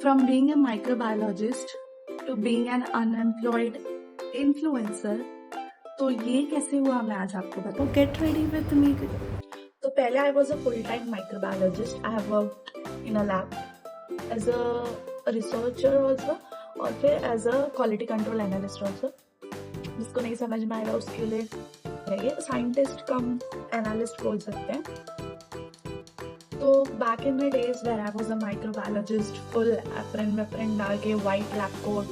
from being a microbiologist to being an unemployed influencer, तो ये कैसे हुआ मैं आज आपको बताऊँ. Get ready with me. तो पहले I was a full-time microbiologist. I have worked in a lab as a researcher also और फिर as a quality control analyst also. जिसको नहीं समझ में आएगा उसके लिए ये साइंटिस्ट कम एनालिस्ट बोल सकते हैं. तो back in my days where I was a microbiologist, full apron डाल के white lab coat,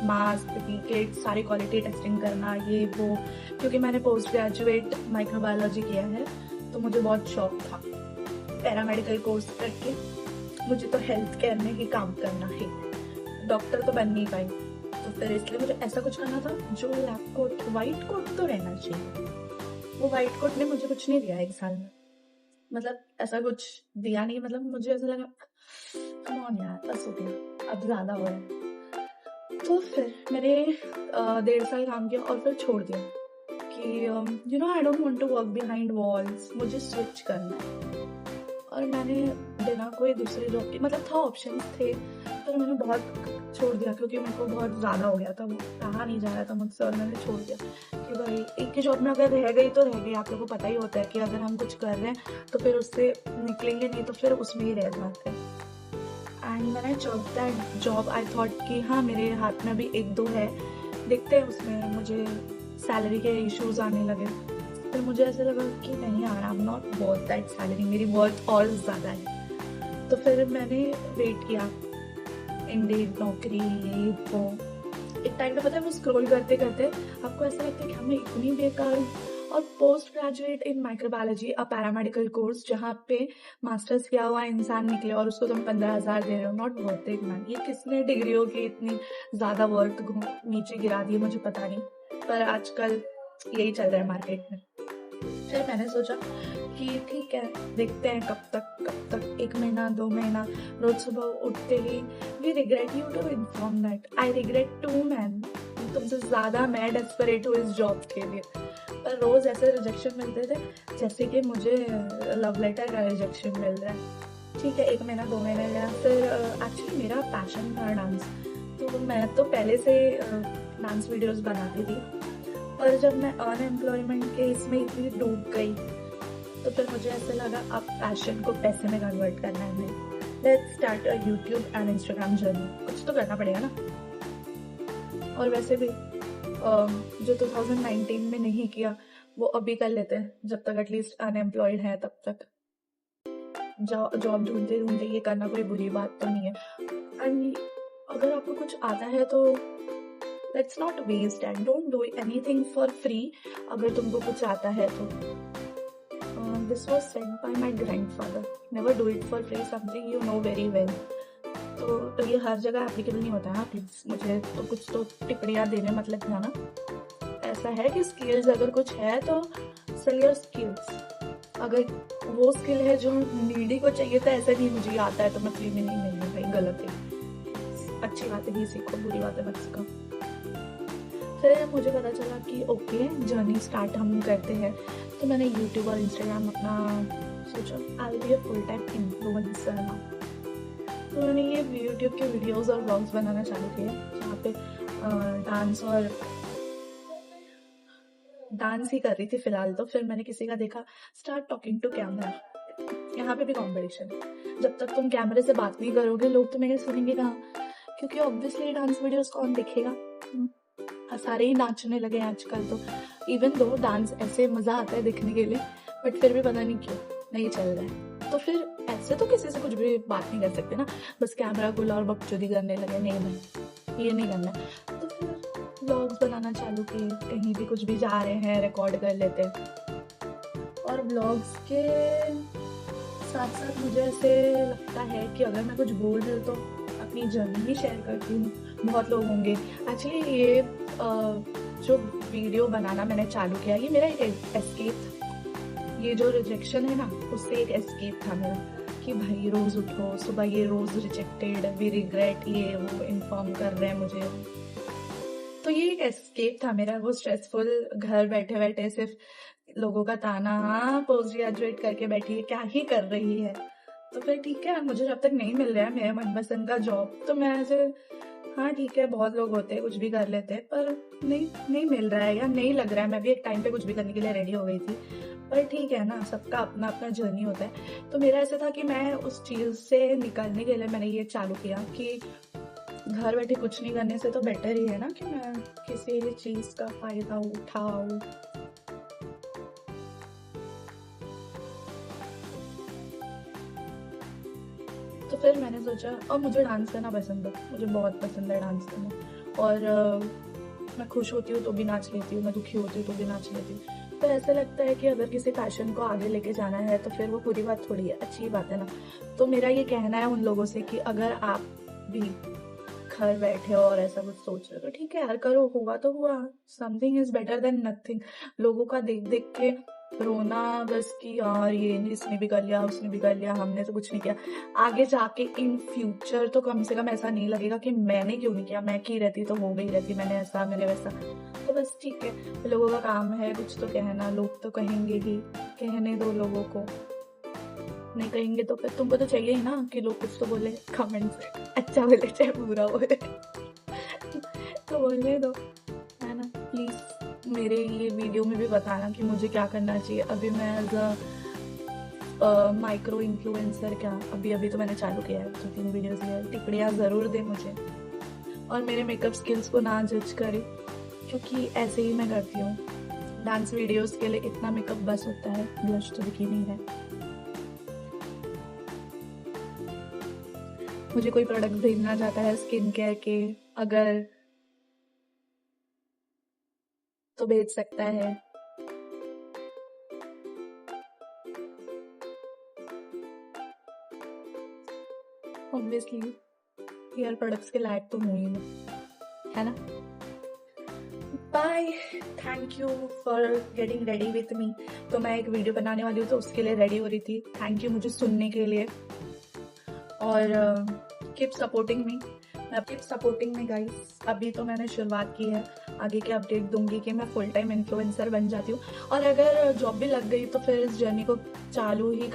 mask, kit, सारी क्वालिटी टेस्टिंग करना ये वो. क्योंकि मैंने पोस्ट ग्रेजुएट माइक्रोबायोलॉजी किया है तो मुझे बहुत शौक था पैरामेडिकल कोर्स करके. मुझे तो हेल्थ केयर में ही काम करना है, डॉक्टर तो बन नहीं पाई. तो फिर इसलिए मुझे ऐसा कुछ करना था जो लैब कोट, वाइट कोट तो रहना चाहिए. वो वाइट कोट ने मुझे कुछ नहीं दिया एक साल में, मतलब ऐसा कुछ दिया नहीं. मतलब मुझे ऐसा लगा कम ऑन यार, बस हो गया, अब ज्यादा हो रहा है. तो फिर मैंने 1.5 साल काम किया और फिर छोड़ दिया कि you know I don't want to work behind walls, मुझे स्विच करना है. और मैंने बिना कोई दूसरी जॉब की, मतलब था ऑप्शंस थे पर मैंने बहुत छोड़ दिया क्योंकि मेरे को बहुत ज़्यादा हो गया था, वो रहा नहीं जा रहा था मुझसे और मैंने छोड़ दिया कि भाई एक ही जॉब में अगर रह गई तो रह गई. आप लोगों को पता ही होता है कि अगर हम कुछ कर रहे हैं तो फिर उससे निकलेंगे नहीं तो फिर उसमें ही रह जाते हैं. एंड मैंने दैट जॉब आई थॉट कि हाँ मेरे हाथ में अभी 1-2 है, देखते हैं उसमें मुझे सैलरी के इश्यूज आने लगे. फिर मुझे ऐसा लगा कि नहीं यार I am not worth that salary, मेरी वर्थ और ज़्यादा है. तो फिर मैंने वेट किया, इंडीड, नौकरी, ये वो. एक टाइम पे पता है वो स्क्रॉल करते करते आपको ऐसा लगता है कि मैं इतनी बेकार हूँ. और post graduate in microbiology, a paramedical course जहाँ पे मास्टर्स किया हुआ इंसान निकले और उसको तुम 15,000 दे रहे हो, नॉट वर्थ इट मैन. ये किसने डिग्रियों की इतनी ज़्यादा वर्थ नीचे गिरा दी मुझे पता नहीं, पर आजकल यही चल रहा है मार्केट में. फिर मैंने सोचा कि ठीक है देखते हैं कब तक 1 महीना 2 महीना. रोज सुबह उठते ही we regret you to inform that I regret to man. तुमसे ज़्यादा मैं डेस्परेट हूँ इस जॉब के लिए. पर रोज़ ऐसे रिजेक्शन मिलते थे जैसे कि मुझे लव लेटर का रिजेक्शन मिल रहा है. ठीक है 1 महीना 2 महीने गया. फिर एक्चुअली मेरा पैशन था डांस, तो मैं तो पहले से डांस वीडियोज़ बनाती थी. और जब मैं अनएम्प्लॉयमेंट के इसमें इतनी डूब गई तो फिर मुझे ऐसा लगा अब पैशन को पैसे में कन्वर्ट करना है. Let's start a YouTube and Instagram journey. कुछ तो करना पड़ेगा ना. और वैसे भी जो 2019 में नहीं किया वो अभी कर लेते हैं जब तक एटलीस्ट अनएम्प्लॉयड है तब तक. जॉब ढूंढते ढूंढते ये करना कोई बुरी बात तो नहीं है. एंड अगर आपको कुछ आता है तो let's not waste and don't do anything for free अगर तुमको कुछ आता है तो. This was said by my grandfather. Never do it for free something you know very well. तो ये हर जगह एप्लीकेबल नहीं होता है. प्लीज मुझे तो कुछ तो टिप्पणियाँ देने मतलब जाना. ऐसा है कि स्किल्स अगर कुछ है तो सेल योर स्किल्स. अगर वो स्किल है जो नीडी को चाहिए तो ऐसा नहीं मुझे आता है तो मैं फ्री में नहीं मिलनी भाई, गलत है. अच्छी बातें ही सीखो, बुरी बातें मत सीखो. फिर मुझे पता चला कि ओके जर्नी स्टार्ट हम करते हैं. तो मैंने यूट्यूब और इंस्टाग्राम अपना सोचा I will be a full time influencer now. तो मैंने ये यूट्यूब के वीडियोस और व्लॉग्स बनाना चालू किए जहाँ पे डांस ही कर रही थी फिलहाल तो. फिर मैंने किसी का देखा स्टार्ट टॉकिंग टू कैमरा. यहाँ पे भी कॉम्पिटिशन. जब तक तुम कैमरे से बात नहीं करोगे लोग तुम्हें सुनेंगे कहाँ, क्योंकि ऑब्वियसली डांस वीडियोस कौन देखेगा. सारे ही नाचने लगे आजकल तो. इवन दो डांस ऐसे मजा आता है देखने के लिए बट फिर भी पता नहीं क्यों नहीं चल रहा है. तो फिर ऐसे तो किसी से कुछ भी बात नहीं कर सकते ना, बस कैमरा खुला और बकचोदी करने लगे. नहीं भाई ये नहीं करना. तो फिर व्लॉग्स बनाना चालू किए, कहीं भी कुछ भी जा रहे हैं रिकॉर्ड कर लेते हैं. और व्लॉग्स के साथ साथ मुझे ऐसे लगता है कि अगर मैं कुछ बोल रही हूँ तो अपनी जर्नी ही शेयर करती हूँ. बहुत लोग होंगे एक्चुअली ये जो वीडियो बनाना मैंने चालू किया ये मेरा एक एस्केप था. ये जो रिजेक्शन है ना उससे एक एस्केप था मेरा कि भाई रोज़ उठो सुबह ये रोज़ रिजेक्टेड, वी रिग्रेट, ये वो इन्फॉर्म कर रहे हैं मुझे. तो ये एक एस्केप था मेरा. वो स्ट्रेसफुल घर बैठे बैठे सिर्फ लोगों का ताना, हाँ पोस्ट ग्रेजुएट करके बैठी है क्या ही कर रही है. तो फिर ठीक है, मुझे जब तक नहीं मिल रहा है मेरे मनपसंद का जॉब, तो मैं ऐसे हाँ ठीक है, बहुत लोग होते हैं कुछ भी कर लेते हैं, पर नहीं नहीं मिल रहा है या नहीं लग रहा है। मैं भी एक टाइम पे कुछ भी करने के लिए रेडी हो गई थी, पर ठीक है ना, सबका अपना अपना जर्नी होता है। तो मेरा ऐसा था कि मैं उस चीज़ से निकलने के लिए मैंने ये चालू किया कि घर बैठे कुछ नहीं करने से तो बेटर ही है ना कि मैं किसी भी चीज़ का फ़ायदा उठाऊँ। तो फिर मैंने सोचा, और मुझे डांस करना पसंद है, मुझे बहुत पसंद है डांस करना। और मैं खुश होती हूँ तो भी नाच लेती हूँ, मैं दुखी होती हूँ तो भी नाच लेती हूँ। तो ऐसा लगता है कि अगर किसी पैशन को आगे लेके जाना है तो फिर वो बुरी बात थोड़ी है, अच्छी बात है ना। तो मेरा ये कहना है उन लोगों से कि अगर आप भी घर बैठे हो और ऐसा कुछ सोच रहे हो तो ठीक है यार, करो, हुआ तो हुआ। Something is better than nothing. लोगों का देख देख के रोना बस कि यार ये इसने भी कर लिया, उसने भी कर लिया, हमने तो कुछ नहीं किया। आगे जाके इन फ्यूचर तो कम से कम ऐसा नहीं लगेगा कि मैंने क्यों नहीं किया, मैं की रहती तो हो गई रहती, मैंने ऐसा मैंने वैसा। तो बस ठीक है, लोगों का काम है कुछ तो कहना, लोग तो कहेंगे ही, कहने दो लोगों को। नहीं कहेंगे तो फिर तुमको तो चाहिए ही ना कि लोग कुछ तो बोले कमेंट से, अच्छा बोले चाहे बुरा बोले। तो बोलने दो, है ना। प्लीज़ मेरे ये वीडियो में भी बताना कि मुझे क्या करना चाहिए। अभी मैं एज अ माइक्रो इन्फ्लुएंसर, क्या अभी अभी तो मैंने चालू किया है, 2-3 वीडियोज़ है। टिप्पणियाँ ज़रूर दें मुझे, और मेरे मेकअप स्किल्स को ना जज करें, क्योंकि ऐसे ही मैं करती हूँ। डांस वीडियोज़ के लिए इतना मेकअप बस होता है, ब्लश तो बिकिनी है। मुझे कोई प्रोडक्ट भेजना चाहता है स्किन केयर के, अगर, तो भेज सकता है। ऑब्वियसली हेयर प्रोडक्ट्स के लायक तो हूँ ही मैं, है ना। Bye, thank you for getting ready with me. तो मैं एक वीडियो बनाने वाली हूँ तो उसके लिए रेडी हो रही थी। थैंक यू मुझे सुनने के लिए, और keep supporting me, keep supporting me guys. अभी तो मैंने शुरुआत की है, आगे के अपडेट दूंगी कि मैं फुल टाइम इन्फ्लुएंसर बन जाती हूँ, और अगर जॉब भी लग गई तो फिर इस जर्नी को चालू ही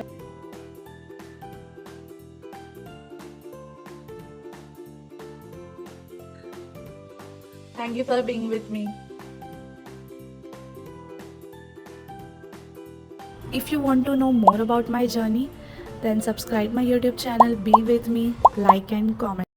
thank you for being with me. If you want to know more about my journey, then subscribe my YouTube channel, be with me, like and comment.